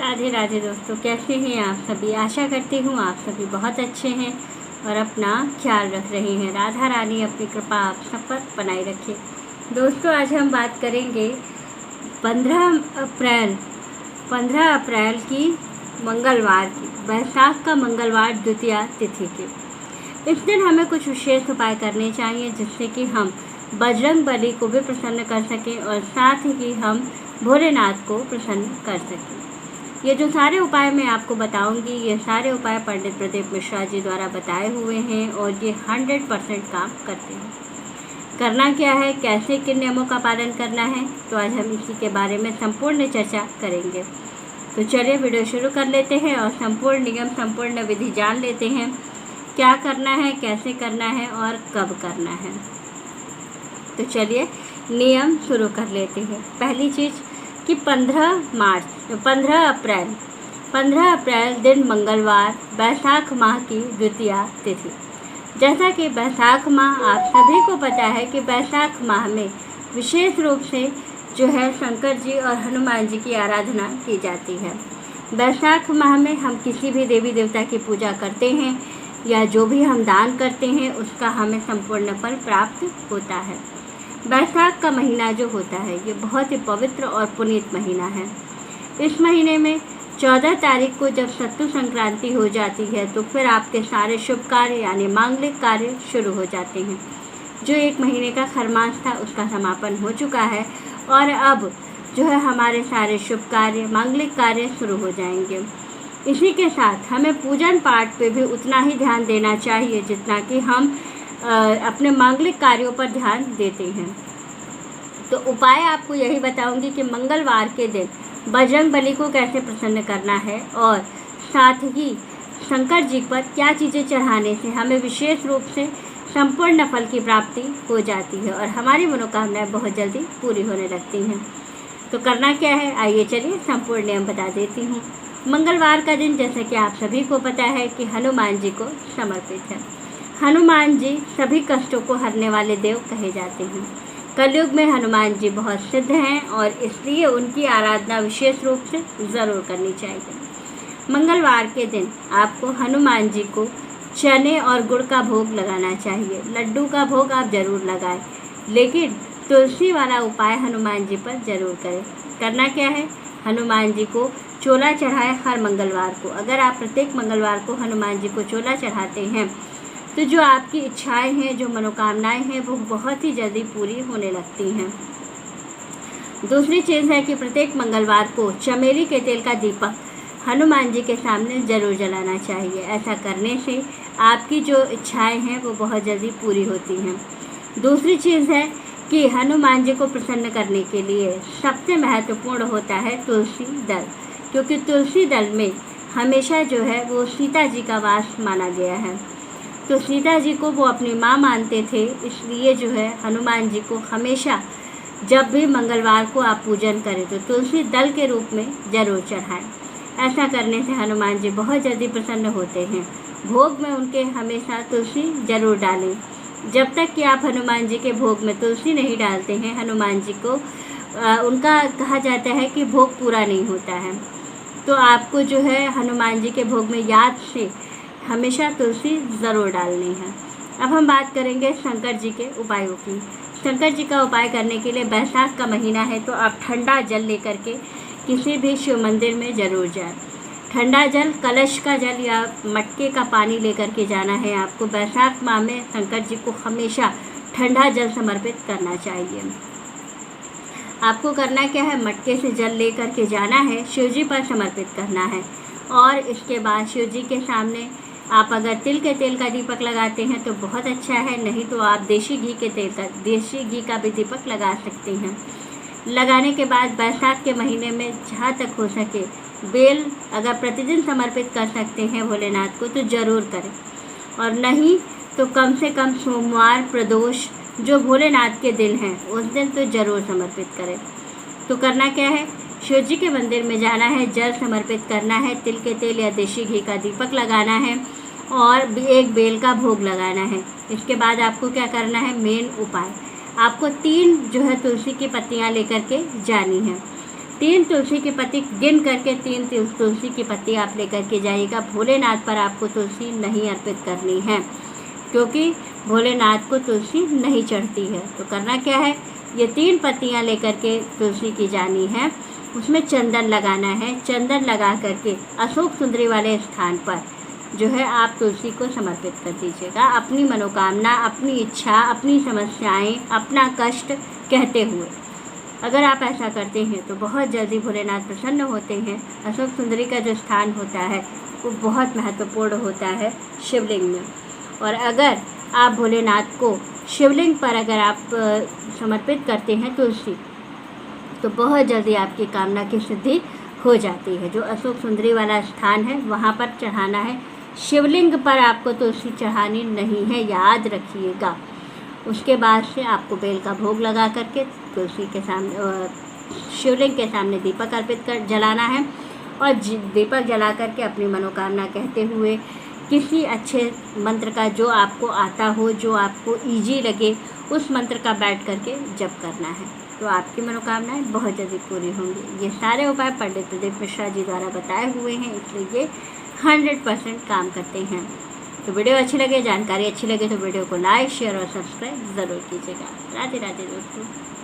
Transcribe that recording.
राधे राधे दोस्तों, कैसे हैं आप सभी। आशा करती हूँ आप सभी बहुत अच्छे हैं और अपना ख्याल रख रहे हैं। राधा रानी अपनी कृपा आप सब पर बनाए रखे। दोस्तों, आज हम बात करेंगे 15 अप्रैल की मंगलवार की, बैसाख का मंगलवार द्वितीया तिथि की। इस दिन हमें कुछ विशेष उपाय करने चाहिए जिससे कि हम बजरंग बली को भी प्रसन्न कर सकें और साथ ही हम भोलेनाथ को प्रसन्न कर सकें। ये जो सारे उपाय मैं आपको बताऊंगी, ये सारे उपाय पंडित प्रदीप मिश्रा जी द्वारा बताए हुए हैं और ये 100% काम करते हैं। करना क्या है, कैसे, किन नियमों का पालन करना है, तो आज हम इसी के बारे में संपूर्ण चर्चा करेंगे। तो चलिए वीडियो शुरू कर लेते हैं और संपूर्ण नियम, संपूर्ण विधि जान लेते हैं। क्या करना है, कैसे करना है और कब करना है। तो चलिए नियम शुरू कर लेते हैं। पहली चीज़ कि 15 अप्रैल दिन मंगलवार, बैसाख माह की द्वितीया तिथि। जैसा कि बैसाख माह आप सभी को पता है कि बैसाख माह में विशेष रूप से जो है शंकर जी और हनुमान जी की आराधना की जाती है। बैसाख माह में हम किसी भी देवी देवता की पूजा करते हैं या जो भी हम दान करते हैं उसका हमें संपूर्ण फल प्राप्त होता है। बैसाख का महीना जो होता है ये बहुत ही पवित्र और पुनीत महीना है। इस महीने में 14 तारीख को जब सत्तु संक्रांति हो जाती है तो फिर आपके सारे शुभ कार्य यानी मांगलिक कार्य शुरू हो जाते हैं। जो एक महीने का खरमास था उसका समापन हो चुका है और अब जो है हमारे सारे शुभ कार्य, मांगलिक कार्य शुरू हो जाएंगे। इसी के साथ हमें पूजन पाठ पे भी उतना ही ध्यान देना चाहिए जितना कि हम अपने मांगलिक कार्यों पर ध्यान देते हैं। तो उपाय आपको यही बताऊंगी कि मंगलवार के दिन बजरंग बली को कैसे प्रसन्न करना है और साथ ही शंकर जी पर क्या चीज़ें चढ़ाने से हमें विशेष रूप से संपूर्ण फल की प्राप्ति हो जाती है और हमारी मनोकामनाएं बहुत जल्दी पूरी होने लगती हैं। तो करना क्या है, आइए चलिए संपूर्ण नियम बता देती हूँ। मंगलवार का दिन जैसा कि आप सभी को पता है कि हनुमान जी को समर्पित है। हनुमान जी सभी कष्टों को हरने वाले देव कहे जाते हैं। कलयुग में हनुमान जी बहुत सिद्ध हैं और इसलिए उनकी आराधना विशेष रूप से ज़रूर करनी चाहिए। मंगलवार के दिन आपको हनुमान जी को चने और गुड़ का भोग लगाना चाहिए। लड्डू का भोग आप ज़रूर लगाएं, लेकिन तुलसी वाला उपाय हनुमान जी पर ज़रूर करें। करना क्या है, हनुमान जी को चोला चढ़ाएं हर मंगलवार को। अगर आप प्रत्येक मंगलवार को हनुमान जी को चोला चढ़ाते हैं तो जो आपकी इच्छाएं हैं, जो मनोकामनाएं हैं, वो बहुत ही जल्दी पूरी होने लगती हैं। दूसरी चीज़ है कि प्रत्येक मंगलवार को चमेली के तेल का दीपक हनुमान जी के सामने ज़रूर जलाना चाहिए। ऐसा करने से आपकी जो इच्छाएं हैं वो बहुत जल्दी पूरी होती हैं। दूसरी चीज़ है कि हनुमान जी को प्रसन्न करने के लिए सबसे महत्वपूर्ण होता है तुलसी दल, क्योंकि तुलसी दल में हमेशा जो है वो सीता जी का वास माना गया है। तो सीता जी को वो अपनी माँ मानते थे, इसलिए जो है हनुमान जी को हमेशा जब भी मंगलवार को आप पूजन करें तो तुलसी दल के रूप में ज़रूर चढ़ाएं। ऐसा करने से हनुमान जी बहुत जल्दी प्रसन्न होते हैं। भोग में उनके हमेशा तुलसी ज़रूर डालें। जब तक कि आप हनुमान जी के भोग में तुलसी नहीं डालते हैं, हनुमान जी को उनका कहा जाता है कि भोग पूरा नहीं होता है। तो आपको जो है हनुमान जी के भोग में याद से हमेशा तुलसी ज़रूर डालनी है। अब हम बात करेंगे शंकर जी के उपायों की। शंकर जी का उपाय करने के लिए बैसाख का महीना है तो आप ठंडा जल लेकर के किसी भी शिव मंदिर में ज़रूर जाएं। ठंडा जल, कलश का जल या मटके का पानी लेकर के जाना है आपको। बैसाख माह में शंकर जी को हमेशा ठंडा जल समर्पित करना चाहिए। आपको करना क्या है, मटके से जल लेकर के जाना है, शिव जी पर समर्पित करना है और इसके बाद शिव जी के सामने आप अगर तिल के तेल का दीपक लगाते हैं तो बहुत अच्छा है, नहीं तो आप देशी घी का भी दीपक लगा सकते हैं। लगाने के बाद बैसाख के महीने में जहाँ तक हो सके बेल अगर प्रतिदिन समर्पित कर सकते हैं भोलेनाथ को तो ज़रूर करें, और नहीं तो कम से कम सोमवार, प्रदोष जो भोलेनाथ के दिन हैं उस दिन तो ज़रूर समर्पित करें। तो करना क्या है, शिव जी के मंदिर में जाना है, जल समर्पित करना है, तिल के तेल या देशी घी का दीपक लगाना है और एक बेल का भोग लगाना है। इसके बाद आपको क्या करना है, मेन उपाय आपको 3 जो है तुलसी की पत्तियां लेकर के जानी है। 3 तुलसी की पत्ती गिन करके 3 तुलसी की पत्ती आप लेकर के जाइएगा। भोलेनाथ पर आपको तुलसी नहीं अर्पित करनी है, क्योंकि भोलेनाथ को तुलसी नहीं चढ़ती है। तो करना क्या है, ये 3 पत्तियाँ लेकर के तुलसी की जानी है, उसमें चंदन लगाना है। चंदन लगा करके अशोक सुंदरी वाले स्थान पर जो है आप तुलसी को समर्पित कर दीजिएगा, अपनी मनोकामना, अपनी इच्छा, अपनी समस्याएं, अपना कष्ट कहते हुए। अगर आप ऐसा करते हैं तो बहुत जल्दी भोलेनाथ प्रसन्न होते हैं। अशोक सुंदरी का जो स्थान होता है वो बहुत महत्वपूर्ण होता है शिवलिंग में, और अगर आप भोलेनाथ को शिवलिंग पर अगर आप समर्पित करते हैं तुलसी, तो बहुत जल्दी आपकी कामना की सिद्धि हो जाती है। जो अशोक सुंदरी वाला स्थान है वहाँ पर चढ़ाना है, शिवलिंग पर आपको तुलसी चढ़ानी नहीं है, याद रखिएगा। उसके बाद से आपको बेल का भोग लगा करके तुलसी के सामने, शिवलिंग के सामने दीपक अर्पित कर जलाना है, और दीपक जला करके अपनी मनोकामना कहते हुए किसी अच्छे मंत्र का जो आपको आता हो, जो आपको ईजी लगे, उस मंत्र का बैठ करके जप करना है, तो आपकी मनोकामनाएं बहुत जल्दी पूरी होंगी। ये सारे उपाय पंडित प्रदीप मिश्रा जी द्वारा बताए हुए हैं, इसलिए ये 100% काम करते हैं। तो वीडियो अच्छी लगे, जानकारी अच्छी लगे तो वीडियो को लाइक, शेयर और सब्सक्राइब ज़रूर कीजिएगा। राधे राधे दोस्तों।